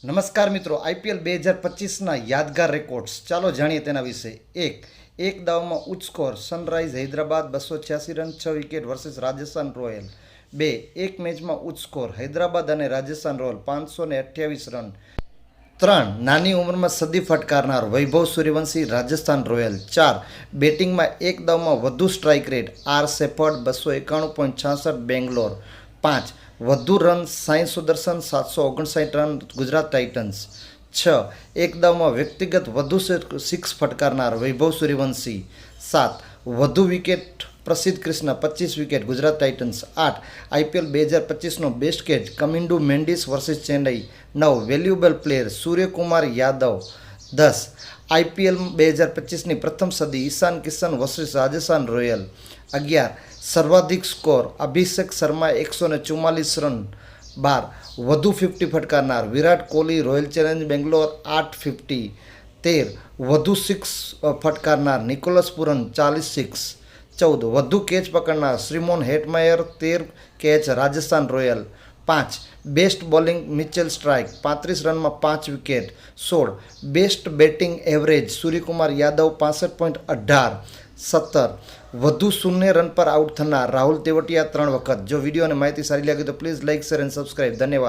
નમસ્કાર મિત્રો, આઈપીએલ 2025ના યાદગાર રેકોર્ડ્સ ચાલો જાણીએ તેના વિશે. એક દાવમાં ઉચ્ચ score sunrise Hyderabad 286 run 6 wicket versus Rajasthan royal. 2 એક મેચમાં ઉચ્ચ સ્કોર હૈદરાબાદ અને રાજસ્થાન રોયલ 528 રન. 3 નાની ઉંમરમાં સદી ફટકારનાર વૈભવ સૂર્યવંશી રાજસ્થાન રોયલ. 4 બેટિંગમાં એક દાવમાં વધુ strike rate R Shepherd 291.66 Bangalore. 5 વધુ run Sai Sudharsan 759 run Gujarat Titans. 6 એક દાવમાં વ્યક્તિગત વધુ સિક્સ ફટકારનાર વૈભવ સૂર્યવંશી. 7 વધુ wicket Prasidh Krishna 25 wicket Gujarat Titans. 8 IPL 2025નો best catch Kamindu Mendis versus Chennai. 9 valuable player Suryakumar Yadav. 10 IPL 2025ની પ્રથમ સદી ઈશાન કિશન વર્સિસ રાજસ્થાન રોયલ. 11 સર્વાધિક સ્કોર અભિષેક શર્મા 144 રન. 12 વધુ 50 ફટકારનાર વિરાટ કોહલી રોયલ ચેલેન્જ બેંગ્લોર 850. 13 વધુ સિક્સ ફટકારનાર નિકોલસ પુરન 46. 14 વધુ કેચ પકડનાર Shimron Hetmyer 13 catch Rajasthan Royal. 5 best bowling Mitchell Starc 35 રનમાં 5 wicket. 16 best batting average Suryakumar Yadav 65.18. 17 વધુ શૂન્ય રન પર આઉટ થનાર રાહુલ તેવટિયા 3 વખત. જો વિડીયો અને માહિતી સારી લાગી તો પ્લીઝ લાઇક શેર અને સબસ્ક્રાઈબ. ધન્યવાદ.